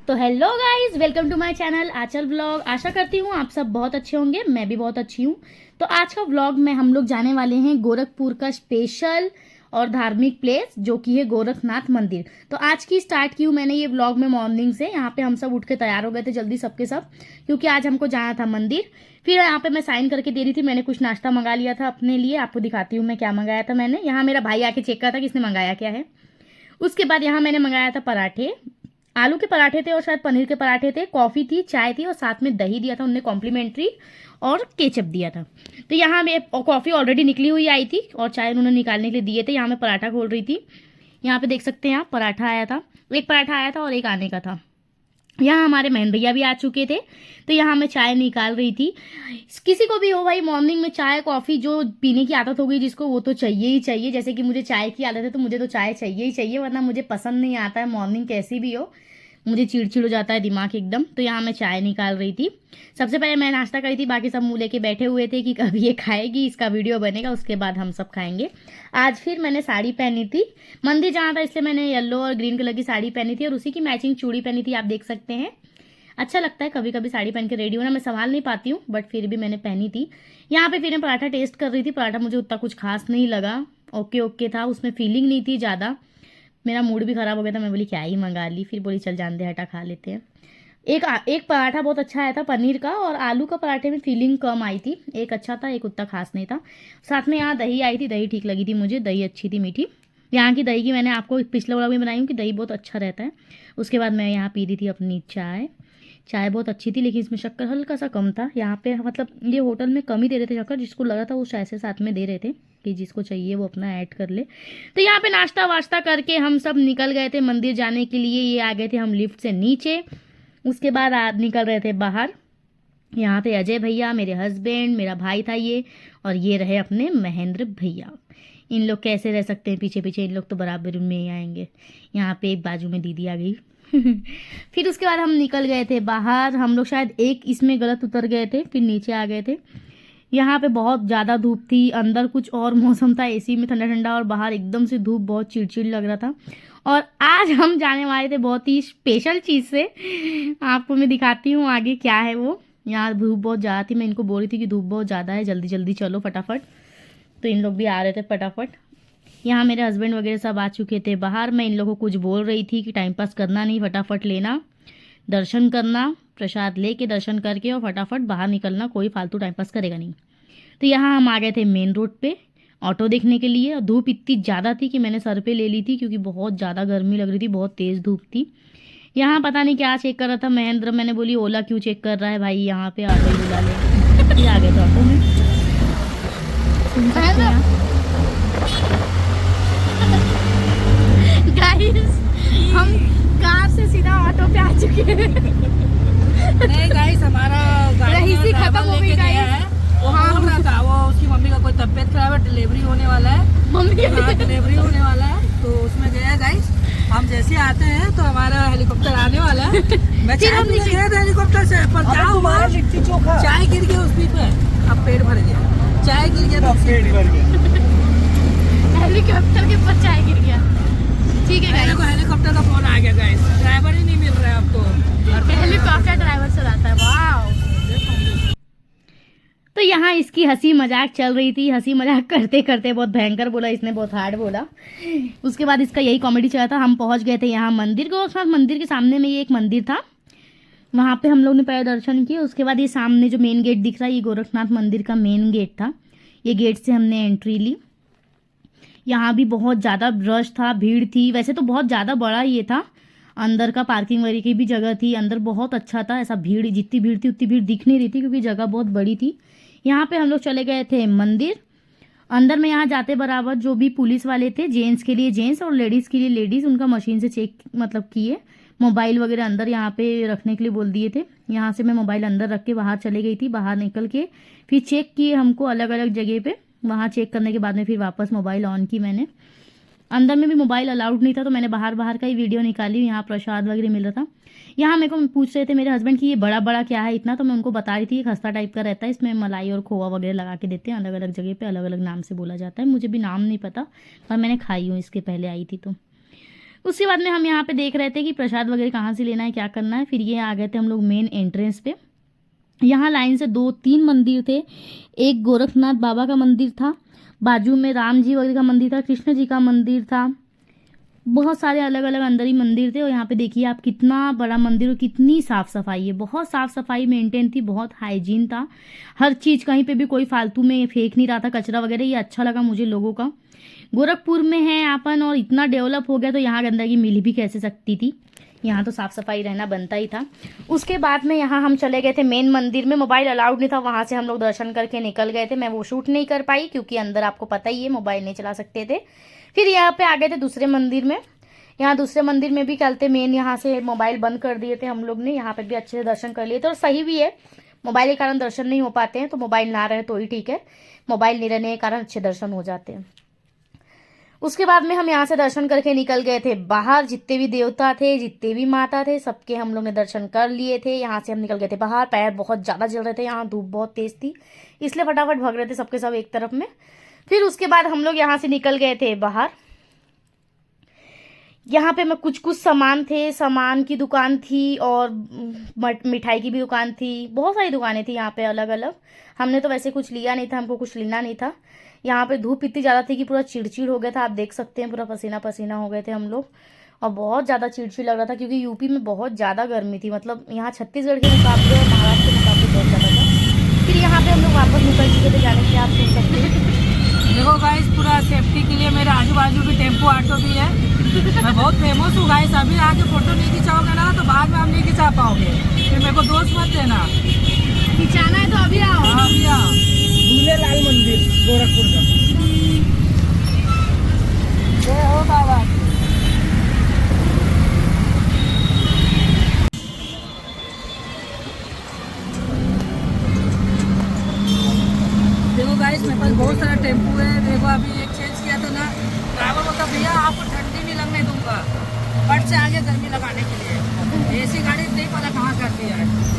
तो hello guys, welcome to my channel Anchal vlog. आशा करती हूँ आप सब बहुत अच्छे होंगे, मैं भी बहुत अच्छी हूँ। तो आज का व्लॉग में हम लोग जाने वाले हैं गोरखपुर का स्पेशल और धार्मिक प्लेस जो कि है गोरखनाथ मंदिर। तो आज की स्टार्ट की हूँ मैंने ये व्लॉग में मॉर्निंग से। यहाँ पे हम सब उठ के तैयार हो गए थे जल्दी सबके सब, क्योंकि आज हमको जाना था मंदिर। फिर यहाँ पे मैं साइन करके दे रही थी। मैंने कुछ नाश्ता मंगा लिया था अपने लिए, आपको दिखाती हूँ मैं क्या मंगाया था मैंने। यहाँ मेरा भाई आके चेक करा था किसने मंगाया क्या है। उसके बाद यहाँ मैंने मंगाया था पराठे, आलू के पराठे थे और शायद पनीर के पराठे थे, कॉफ़ी थी, चाय थी और साथ में दही दिया था उनने कॉम्प्लीमेंट्री, और केचप दिया था। तो यहाँ मैं कॉफ़ी ऑलरेडी निकली हुई आई थी और चाय उन्होंने निकालने के लिए दिए थे। यहाँ मैं पराठा खोल रही थी। यहाँ पे देख सकते हैं आप, पराठा आया था, एक पराठा आया था और एक आने का था। यहाँ हमारे बहन भैया भी आ चुके थे। तो यहाँ मैं चाय निकाल रही थी। किसी को भी हो भाई, मॉर्निंग में चाय कॉफ़ी जो पीने की आदत हो गई जिसको, वो तो चाहिए ही चाहिए। जैसे कि मुझे चाय की आदत है तो मुझे तो चाय चाहिए ही चाहिए, वरना मुझे पसंद नहीं आता है। मॉर्निंग कैसी भी हो, मुझे चिड़चिड़ हो जाता है दिमाग एकदम। तो यहाँ मैं चाय निकाल रही थी। सबसे पहले मैं नाश्ता करी थी, बाकी सब मुँह लेके बैठे हुए थे कि कभी ये खाएगी, इसका वीडियो बनेगा, उसके बाद हम सब खाएंगे। आज फिर मैंने साड़ी पहनी थी, मंदिर जाना था इसलिए मैंने येलो और ग्रीन कलर की साड़ी पहनी थी और उसी की मैचिंग चूड़ी पहनी थी। आप देख सकते हैं, अच्छा लगता है कभी कभी साड़ी पहन के रेडी होना। मैं संभाल नहीं पाती हूँ बट फिर भी मैंने पहनी थी। यहाँ पे फिर मैं पराठा टेस्ट कर रही थी। पराठा मुझे उतना कुछ खास नहीं लगा, ओके ओके था, उसमें फीलिंग नहीं थी ज़्यादा। मेरा मूड भी ख़राब हो गया था, मैं बोली क्या ही मंगा ली, फिर बोली चल जान दे हटा खा लेते हैं। एक पराठा बहुत अच्छा आया था पनीर का, और आलू का पराठे में फीलिंग कम आई थी। एक अच्छा था, एक उतना खास नहीं था। साथ में यहाँ दही आई थी, दही ठीक लगी थी मुझे, दही अच्छी थी मीठी। यहाँ की दही की मैंने आपको पिछले व्लॉग में बनाई हूँ कि दही बहुत अच्छा रहता है। उसके बाद मैं यहाँ पी रही थी अपनी चाय। चाय बहुत अच्छी थी लेकिन इसमें शक्कर हल्का सा कम था। यहाँ पे मतलब ये होटल में कम ही दे रहे थे शक्कर, जिसको लगा था वो चाय से साथ में दे रहे थे कि जिसको चाहिए वो अपना ऐड कर ले। तो यहाँ पे नाश्ता वाश्ता करके हम सब निकल गए थे मंदिर जाने के लिए। ये आ गए थे हम लिफ्ट से नीचे, उसके बाद निकल रहे थे बाहर। यहाँ पे अजय भैया, मेरे हस्बैंड, मेरा भाई था ये, और ये रहे अपने महेंद्र भैया। इन लोग कैसे रह सकते हैं पीछे पीछे, इन लोग तो बराबर में ही आएंगे। यहाँ पे एक बाजू में दीदी आ गई। फिर उसके बाद हम निकल गए थे बाहर। हम लोग शायद एक इसमें गलत उतर गए थे, फिर नीचे आ गए थे। यहाँ पे बहुत ज़्यादा धूप थी, अंदर कुछ और मौसम था, एसी में ठंडा ठंडा, और बाहर एकदम से धूप, बहुत चिड़चिड़ लग रहा था। और आज हम जाने वाले थे बहुत ही स्पेशल चीज़ से, आपको मैं दिखाती हूँ आगे क्या है वो। यहाँ धूप बहुत ज़्यादा थी, मैं इनको बोल रही थी कि धूप बहुत ज़्यादा है, जल्दी जल्दी चलो फटाफट। तो इन लोग भी आ रहे थे फटाफट। यहाँ मेरे हस्बैंड वगैरह सब आ चुके थे बाहर। मैं इन लोगों को कुछ बोल रही थी कि टाइम पास करना नहीं, फटाफट लेना, दर्शन करना, प्रसाद लेके दर्शन करके और फटाफट बाहर निकलना, कोई फालतू टाइम पास करेगा नहीं। तो यहाँ हम आ गए थे मेन रोड पे ऑटो देखने के लिए। और धूप इतनी ज़्यादा थी कि मैंने सर पे ले ली थी क्योंकि बहुत ज़्यादा गर्मी लग रही थी, बहुत तेज़ धूप थी। यहाँ पता नहीं क्या चेक कर रहा था महेंद्र। मैंने बोली ओला क्यों चेक कर रहा है भाई, यहाँ पे ऑटो ही बुला ले। फिर आ गए थे ऑटो में, सुन सकते हैं आप। गाइस हम कार से सीधा ऑटो पे आ चुके हैं। नहीं गाइस, हमारा रहीसी खत्म हो गई गाइस। वो बोल रहा था वो उसकी मम्मी का कोई तबीयत खराब है, डिलीवरी होने वाला है, मम्मी हाँ डिलीवरी होने वाला है, तो उसमें गया गाइस। हम जैसे आते हैं तो हमारा हेलीकॉप्टर आने वाला है। मैं चाय पी के गया था हेलीकॉप्टर से, पर क्या हुआ, चाय गिर गया उस पे, अब पेट भर गया, चाय गिर गया तो पेट भर गया, हेलीकॉप्टर के ऊपर चाय गिर गया। ठीक है गाइस, हेलीकॉप्टर का फोन आ गया गाइस, ड्राइवर ही नहीं मिल रहा है अब तो। हेलीकॉप्टर ड्राइवर चलाता है, वाह। तो यहाँ इसकी हंसी मजाक चल रही थी, हंसी मजाक करते करते बहुत भयंकर बोला इसने, बहुत हार्ड बोला। उसके बाद इसका यही कॉमेडी चला था। हम पहुँच गए थे यहाँ मंदिर को। मंदिर के सामने में ये एक मंदिर था, वहाँ पे हम लोग ने पहले दर्शन किए। उसके बाद ये सामने जो मेन गेट दिख रहा है, ये गोरखनाथ मंदिर का मेन गेट था। ये गेट से हमने एंट्री ली। यहाँ भी बहुत ज़्यादा रश था, भीड़ थी। वैसे तो बहुत ज़्यादा बड़ा ये था, अंदर का पार्किंग वगैरह की भी जगह थी, अंदर बहुत अच्छा था। ऐसा भीड़, जितनी भीड़ थी उतनी भीड़ दिख नहीं रही थी क्योंकि जगह बहुत बड़ी थी। यहाँ पे हम लोग चले गए थे मंदिर अंदर में। यहाँ जाते बराबर जो भी पुलिस वाले थे, जेंट्स के लिए जेंट्स और लेडीज़ के लिए लेडीज़, उनका मशीन से चेक मतलब किए। मोबाइल वगैरह अंदर यहाँ पे रखने के लिए बोल दिए थे। यहाँ से मैं मोबाइल अंदर रख के बाहर चले गई थी। बाहर निकल के फिर चेक किए हमको अलग अलग जगह पे। वहाँ चेक करने के बाद में फिर वापस मोबाइल ऑन की मैंने। अंदर में भी मोबाइल अलाउड नहीं था तो मैंने बाहर बाहर का ही वीडियो निकाली। यहाँ प्रसाद वगैरह मिल रहा था। यहाँ मेरे को पूछ रहे थे मेरे हस्बैंड कि ये बड़ा बड़ा क्या है इतना, तो मैं उनको बता रही थी खस्ता टाइप का रहता है, इसमें मलाई और खोआ वगैरह लगा के देते हैं, अलग अलग जगह पे अलग अलग नाम से बोला जाता है। मुझे भी नाम नहीं पता पर मैंने खाई हूँ इसके पहले आई थी उसके बाद में हम यहाँ पे देख रहे थे कि प्रसाद वगैरह कहाँ से लेना है, क्या करना है। फिर ये आ गए थे हम लोग मेन एंट्रेंस पे। यहाँ लाइन से 2-3 मंदिर थे। एक गोरखनाथ बाबा का मंदिर था, बाजू में राम जी वगैरह का मंदिर था, कृष्ण जी का मंदिर था, बहुत सारे अलग अलग अंदर ही मंदिर थे। और यहाँ पे देखिए आप कितना बड़ा मंदिर और कितनी साफ़ सफाई है, बहुत साफ़ सफाई मेंटेन थी, बहुत हाइजीन था। हर चीज़ कहीं पे भी कोई फालतू में फेंक नहीं रहा था कचरा वगैरह। ये अच्छा लगा मुझे लोगों का। गोरखपुर में है अपन और इतना डेवलप हो गया तो यहाँ गंदगी मिल भी कैसे सकती थी। यहाँ तो साफ़ सफाई रहना बनता ही था। उसके बाद में यहाँ हम चले गए थे मेन मंदिर में। मोबाइल अलाउड नहीं था, वहाँ से हम लोग दर्शन करके निकल गए थे। मैं वो शूट नहीं कर पाई क्योंकि अंदर आपको पता ही है मोबाइल नहीं चला सकते थे। फिर यहाँ पे आ गए थे दूसरे मंदिर में। यहाँ दूसरे मंदिर में भी कल थे मेन, यहाँ से मोबाइल बंद कर दिए थे हम लोग ने। यहाँ पे भी अच्छे से दर्शन कर लिए थे और सही भी है, मोबाइल के कारण दर्शन नहीं हो पाते हैं तो मोबाइल ना रहे तो ही ठीक है, मोबाइल नहीं रहने के कारण अच्छे दर्शन हो जाते हैं। उसके बाद में हम यहाँ से दर्शन करके निकल गए थे बाहर। जितने भी देवता थे, जितने भी माता थे, सबके हम लोग ने दर्शन कर लिए थे। यहाँ से हम निकल गए थे बाहर। पैर बहुत ज़्यादा जल रहे थे, यहाँ धूप बहुत तेज़ थी, इसलिए फटाफट भाग रहे थे सबके सब एक तरफ में। फिर उसके बाद हम लोग यहाँ से निकल गए थे बाहर। यहाँ पे मैं कुछ सामान थे, सामान की दुकान थी और मिठाई की भी दुकान थी, बहुत सारी दुकानें थी यहाँ पे अलग अलग। हमने तो वैसे कुछ लिया नहीं था, हमको कुछ लेना नहीं था। यहाँ पे धूप इतनी ज़्यादा थी कि पूरा चिड़चिड़ हो गया था, आप देख सकते हैं पूरा पसीना पसीना हो गए थे हम लोग और बहुत ज़्यादा चिड़चिड़ लग रहा था क्योंकि यूपी में बहुत ज़्यादा गर्मी थी, मतलब यहाँ छत्तीसगढ़ के मुकाबले और महाराष्ट्र के मुकाबले बहुत ज़्यादा था। फिर यहाँ पे हम लोग वापस निकल चुके थे जाने के लिए, आप सुन सकते हैं। देखो गाइस, पूरा सेफ्टी के लिए मेरे आजू बाजू भी टेम्पो ऑटो भी है। मैं बहुत फेमस हूँ गाइस, अभी आके फोटो नहीं खिंचाओगे ना तो बाद में हम नहीं खिंचा पाओगे, फिर मेरे को दोस्त मत देना। खिंचाना है तो अभी आओ। हाँ अभी आओ। झूलेलाल मंदिर गोरखपुर का। जय हो बाबा। देखो गाइस, मेरे पास बहुत सारा टेम्पो है। देखो अभी एक चेंज किया था ना, ड्राइवर बोलता भैया आपको ठंडी नहीं लगने दूंगा, फट से आगे गर्मी लगाने के लिए। ऐसी गाड़ी नहीं पता कहाँ करती है।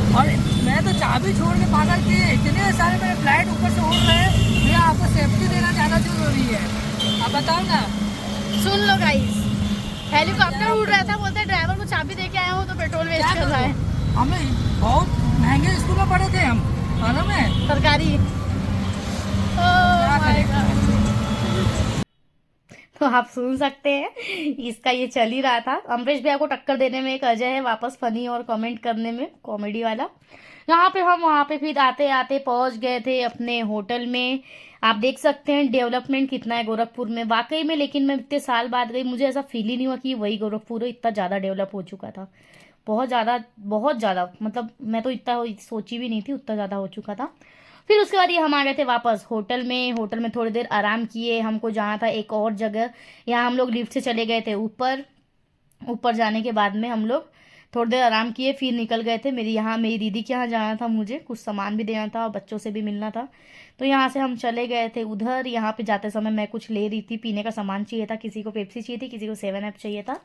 और मैं तो चाबी छोड़ के पागल किए, इतने सारे मेरे फ्लाइट ऊपर से उड़ रहे हैं। भैया आपको सेफ्टी देना ज़्यादा जरूरी है, आप बताओ ना। सुन लो गाइस, हेलीकॉप्टर उड़ रहा था, बोलते ड्राइवर को चाबी दे के आया हूँ तो पेट्रोल वेस्ट कर रहा है। हमें बहुत महंगे स्कूल में पढ़े थे हम, मालूम है, सरकारी। तो आप सुन सकते हैं इसका ये चल ही रहा था। अमरीश भैया को टक्कर देने में एक अजय है, वापस फनी और कमेंट करने में कॉमेडी वाला। यहाँ पे हम वहाँ पे फिर आते आते पहुँच गए थे अपने होटल में। आप देख सकते हैं डेवलपमेंट कितना है गोरखपुर में वाकई में, लेकिन मैं इतने साल बाद गई, मुझे ऐसा फील ही नहीं हुआ कि वही गोरखपुर है, इतना ज़्यादा डेवलप हो चुका था, बहुत ज़्यादा, मतलब मैं तो इतना सोची भी नहीं थी, उतना ज़्यादा हो चुका था। फिर उसके बाद ये हम आ गए थे वापस होटल में। होटल में थोड़ी देर आराम किए, हमको जाना था एक और जगह। यहाँ हम लोग लिफ्ट से चले गए थे ऊपर जाने के बाद में हम लोग थोड़ी देर आराम किए, फिर निकल गए थे। मेरी दीदी के यहाँ जाना था, मुझे कुछ सामान भी देना था और बच्चों से भी मिलना था, तो यहाँ से हम चले गए थे उधर। यहाँ पे जाते समय मैं कुछ ले रही थी, पीने का सामान चाहिए था, किसी को पेप्सी चाहिए थी, किसी को 7 अप चाहिए था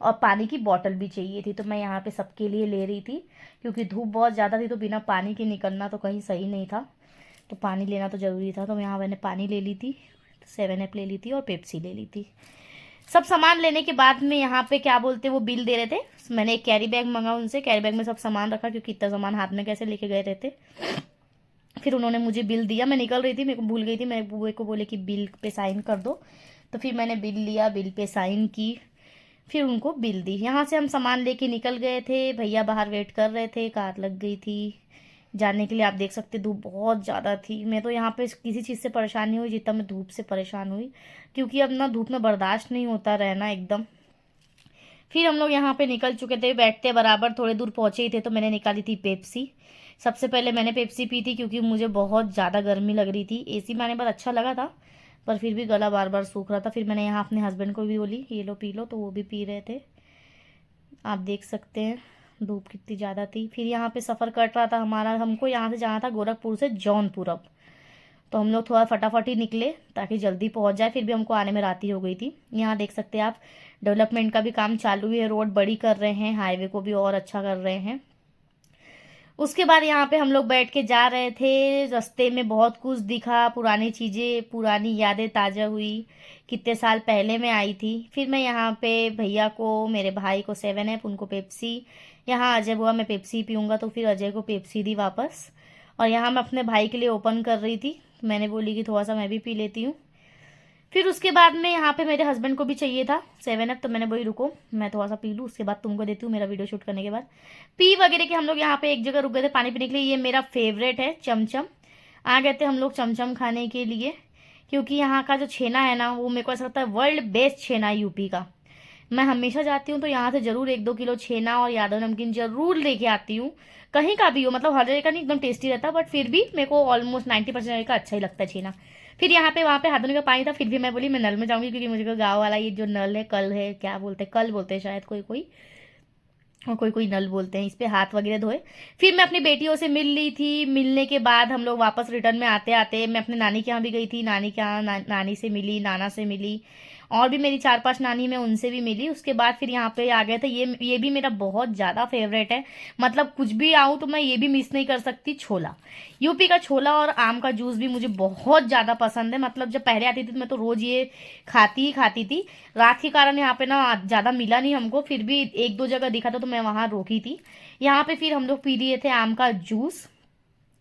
और पानी की बोतल भी चाहिए थी। तो मैं यहाँ पे सबके लिए ले रही थी क्योंकि धूप बहुत ज़्यादा थी, तो बिना पानी के निकलना तो कहीं सही नहीं था, तो पानी लेना तो ज़रूरी था। तो यहाँ मैंने पानी ले ली थी, 7 अप ले ली थी और पेप्सी ले ली थी। सब सामान लेने के बाद में यहाँ पे क्या बोलते वो बिल दे रहे थे। मैंने एक कैरी बैग मंगा उनसे, कैरी बैग में सब सामान रखा क्योंकि इतना सामान हाथ में कैसे लेके गए रहते। फिर उन्होंने मुझे बिल दिया, मैं निकल रही थी, मेरे को भूल गई थी, मेरे बुए को बोले कि बिल पे साइन कर दो, तो फिर मैंने बिल लिया, बिल पे साइन की, फिर उनको बिल दी। यहाँ से हम सामान लेके निकल गए थे। भैया बाहर वेट कर रहे थे, कार लग गई थी जाने के लिए। आप देख सकते धूप बहुत ज़्यादा थी। मैं तो यहाँ पे किसी चीज़ से परेशान नहीं हुई जितना मैं धूप से परेशान हुई, क्योंकि अब ना धूप में बर्दाश्त नहीं होता रहना एकदम। फिर हम लोग यहाँ पे निकल चुके थे, बैठते बराबर थोड़े दूर पहुँचे ही थे तो मैंने निकाली थी पेप्सी। सबसे पहले मैंने पेप्सी पी थी क्योंकि मुझे बहुत ज़्यादा गर्मी लग रही थी। एसी में आने बाद अच्छा लगा था पर फिर भी गला बार बार सूख रहा था। फिर मैंने यहाँ अपने हस्बैंड को भी बोली ये लो पी लो, तो वो भी पी रहे थे। आप देख सकते हैं धूप कितनी ज़्यादा थी। फिर यहाँ पे सफ़र कट रहा था हमारा, हमको यहाँ से जाना था गोरखपुर से जौनपुर। अब तो हम लोग थोड़ा फटाफट ही निकले ताकि जल्दी पहुँच जाए, फिर भी हमको आने में रात ही हो गई थी। यहाँ देख सकते हैं आप डेवलपमेंट का भी काम चालू है, रोड बड़ी कर रहे हैं, हाईवे को भी और अच्छा कर रहे हैं। उसके बाद यहाँ पे हम लोग बैठ के जा रहे थे, रास्ते में बहुत कुछ दिखा, पुरानी चीज़ें, पुरानी यादें ताज़ा हुई, कितने साल पहले मैं आई थी। फिर मैं यहाँ पे भैया को, मेरे भाई को 7 अप, उनको पेप्सी, यहाँ अजय बुआ मैं पेप्सी पीऊँगा तो फिर अजय को पेप्सी दी वापस। और यहाँ मैं अपने भाई के लिए ओपन कर रही थी, मैंने बोली कि थोड़ा सा मैं भी पी लेती हूँ। फिर उसके बाद में यहाँ पे मेरे हस्बैंड को भी चाहिए था 7 अप, तो मैंने बोली रुको मैं थोड़ा सा पी लूँ, उसके बाद तुमको देती हूँ मेरा वीडियो शूट करने के बाद। पी वगैरह के हम लोग यहाँ पे एक जगह रुक गए थे पानी पीने के लिए। ये मेरा फेवरेट है चमचम। आ गए थे हम लोग चमचम खाने के लिए, क्योंकि यहाँ का जो छेना है ना, वो मेरे को ऐसा लगता है वर्ल्ड बेस्ट छेना है यूपी का। मैं हमेशा जाती हूँ तो यहाँ से ज़रूर 1-2 किलो छेना और यादव नमकीन ज़रूर लेके आती हूँ, कहीं का भी हो। मतलब हर जगह का नहीं एकदम टेस्टी रहता, बट फिर भी मेरे को ऑलमोस्ट 90% का अच्छा ही लगता है छेना। फिर यहाँ पे वहाँ पे हाथ धोने का पानी था, फिर भी मैं बोली मैं नल में जाऊँगी, क्योंकि मुझे गाँव वाला ये जो नल है, कल है, क्या बोलते हैं, कल बोलते हैं शायद कोई कोई, और कोई कोई नल बोलते हैं, इस पे हाथ वगैरह धोए। फिर मैं अपनी बेटियों से मिल ली थी। मिलने के बाद हम लोग वापस रिटर्न में आते आते मैं अपनी नानी के यहाँ भी गई थी। नानी के यहाँ नानी से मिली, नाना से मिली, और भी मेरी 4-5 नानी मैं उनसे भी मिली। उसके बाद फिर यहाँ पे आ गए थे। ये भी मेरा बहुत ज़्यादा फेवरेट है, मतलब कुछ भी आऊँ तो मैं ये भी मिस नहीं कर सकती, छोला। यूपी का छोला और आम का जूस भी मुझे बहुत ज़्यादा पसंद है। मतलब जब पहले आती थी तो मैं तो रोज़ ये खाती ही खाती थी। रात के कारण यहाँ पे ना ज़्यादा मिला नहीं हमको, फिर भी 1-2 जगह दिखा था तो मैं वहाँ रोकी थी। यहाँ पे फिर हम लोग पी लिए थे आम का जूस।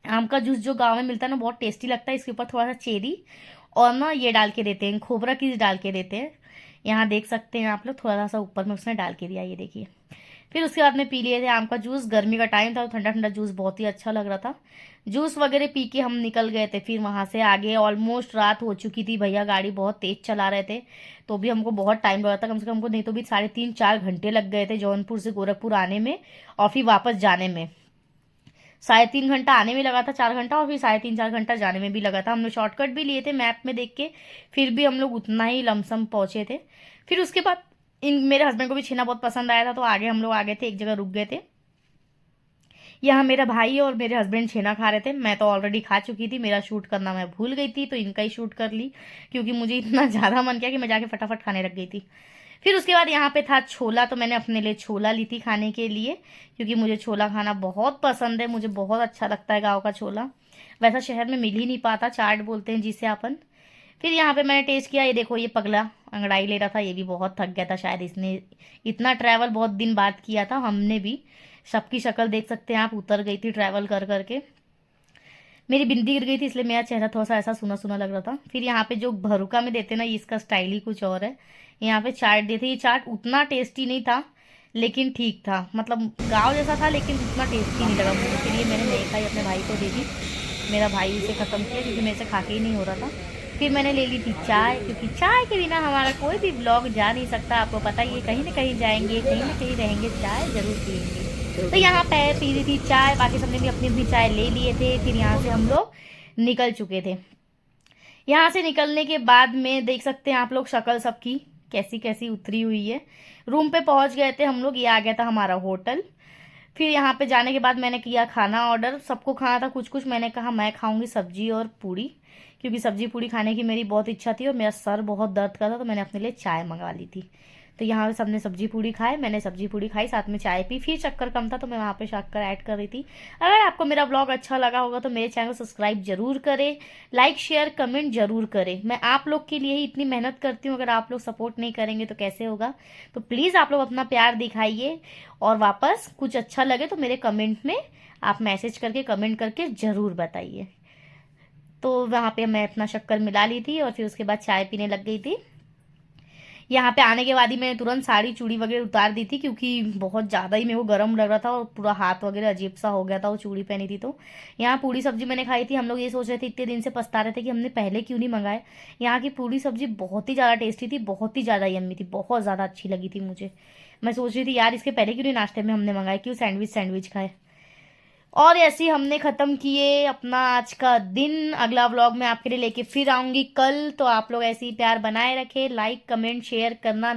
आम का जूस जो गाँव में मिलता है ना, बहुत टेस्टी लगता है। इसके ऊपर थोड़ा सा चेरी और ना ये डाल के देते हैं, खोबरा कीस डाल के देते हैं। यहाँ देख सकते हैं आप लोग, थोड़ा सा ऊपर में उसने डाल के दिया, ये देखिए। फिर उसके बाद में पी लिए थे आम का जूस। गर्मी का टाइम था तो ठंडा ठंडा जूस बहुत ही अच्छा लग रहा था। जूस वगैरह पी के हम निकल गए थे। फिर वहाँ से आगे ऑलमोस्ट रात हो चुकी थी, भैया गाड़ी बहुत तेज चला रहे थे, तो भी हमको बहुत टाइम लग रहा था। कम से कम हमको नहीं तो भी 3.5-4 घंटे लग गए थे जौनपुर से गोरखपुर आने में, और फिर वापस जाने में 3.5 घंटा आने में लगा था, 4 घंटा, और फिर 3.5-4 घंटा जाने में भी लगा था। हमने शॉर्टकट भी लिए थे मैप में देख के, फिर भी हम लोग उतना ही लमसम पहुंचे थे। फिर उसके बाद मेरे हस्बैंड को भी छेना बहुत पसंद आया था, तो आगे हम लोग आ गए थे, एक जगह रुक गए थे। यहाँ मेरा भाई और मेरे हस्बैंड छेना खा रहे थे। मैं तो ऑलरेडी खा चुकी थी, मेरा शूट करना मैं भूल गई थी, तो इनका ही शूट कर ली, क्योंकि मुझे इतना ज़्यादा मन किया कि मैं जाके फटाफट खाने लग गई थी। फिर उसके बाद यहाँ पे था छोला, तो मैंने अपने लिए छोला ली थी खाने के लिए, क्योंकि मुझे छोला खाना बहुत पसंद है, मुझे बहुत अच्छा लगता है गाँव का छोला। वैसा शहर में मिल ही नहीं पाता, चाट बोलते हैं जिसे अपन। फिर यहाँ पे मैंने टेस्ट किया, ये देखो, ये पगला अंगड़ाई ले रहा था, ये भी बहुत थक गया था शायद, इसने इतना ट्रैवल बहुत दिन बाद किया था। हमने भी, सबकी शक्ल देख सकते हैं आप, उतर गई थी ट्रैवल कर करके। मेरी बिंदी गिर गई थी, इसलिए मेरा चेहरा थोड़ा सा ऐसा सुना सुना लग रहा था। फिर यहाँ पे जो भरुका में देते ना, इसका स्टाइल ही कुछ और है। यहाँ पे चाट देते, ये चाट उतना टेस्टी नहीं था, लेकिन ठीक था, मतलब गाँव जैसा था, लेकिन उतना टेस्टी नहीं लगा मुझे। इसलिए मैंने नहीं खाई, अपने भाई को दे दी। मेरा भाई उसे ख़त्म किया, क्योंकि मेरे से खा के ही नहीं हो रहा था। फिर मैंने ले ली थी चाय, क्योंकि चाय के बिना हमारा कोई भी ब्लॉग जा नहीं सकता। आपको पता ही है, कहीं ना कहीं जाएंगे, कहीं ना कहीं रहेंगे, चाय जरूर पियेंगे। तो यहाँ पे पी रही थी चाय, बाकी सबने भी अपनी अपनी चाय ले लिए थे। फिर यहाँ से हम लोग निकल चुके थे। यहाँ से निकलने के बाद में देख सकते हैं आप लोग शक्ल सबकी कैसी कैसी उतरी हुई है। रूम पे पहुँच गए थे हम लोग, ये आ गया था हमारा होटल। फिर यहाँ पे जाने के बाद मैंने किया खाना ऑर्डर, सबको खाना था कुछ कुछ। मैंने कहा मैं खाऊंगी सब्जी और पूड़ी, क्योंकि सब्जी पूड़ी खाने की मेरी बहुत इच्छा थी, और मेरा सर बहुत दर्द कर था, तो मैंने अपने लिए चाय मंगा ली थी। तो यहाँ पे सबने सब्जी पूड़ी खाए, मैंने सब्जी पूड़ी खाई, साथ में चाय पी। फिर शक्कर कम था तो मैं वहाँ पे शक्कर ऐड कर रही थी। अगर आपको मेरा ब्लॉग अच्छा लगा होगा तो मेरे चैनल को सब्सक्राइब जरूर करें, लाइक शेयर कमेंट जरूर करें। मैं आप लोग के लिए ही इतनी मेहनत करती हूँ, अगर आप लोग सपोर्ट नहीं करेंगे तो कैसे होगा। तो प्लीज़ आप लोग अपना प्यार दिखाइए, और वापस कुछ अच्छा लगे तो मेरे कमेंट में आप मैसेज करके कमेंट करके ज़रूर बताइए। तो वहाँ पे मैं अपना शक्कर मिला ली थी, और फिर उसके बाद चाय पीने लग गई थी। यहाँ पे आने के बाद ही मैंने तुरंत साड़ी चूड़ी वगैरह उतार दी थी, क्योंकि बहुत ज़्यादा ही मेरे को गर्म लग रहा था, और पूरा हाथ वगैरह अजीब सा हो गया था वो चूड़ी पहनी थी। तो यहाँ पूड़ी सब्जी मैंने खाई थी। हम लोग ये सोच रहे थे, इतने दिन से पछता रहे थे कि हमने पहले क्यों नहीं मंगाए। यहाँ की पूड़ी सब्जी बहुत ही ज़्यादा टेस्टी थी, बहुत ही ज़्यादा यम्मी थी, बहुत ज़्यादा अच्छी लगी थी मुझे। मैं सोच रही थी यार, इसके पहले क्यों नहीं नाश्ते में हमने मंगाए, क्यों सैंडविच खाए। और ऐसे ही हमने ख़त्म किए अपना आज का दिन। अगला व्लॉग मैं आपके लिए लेके फिर आऊँगी कल। तो आप लोग ऐसे ही प्यार बनाए रखें, लाइक कमेंट शेयर करना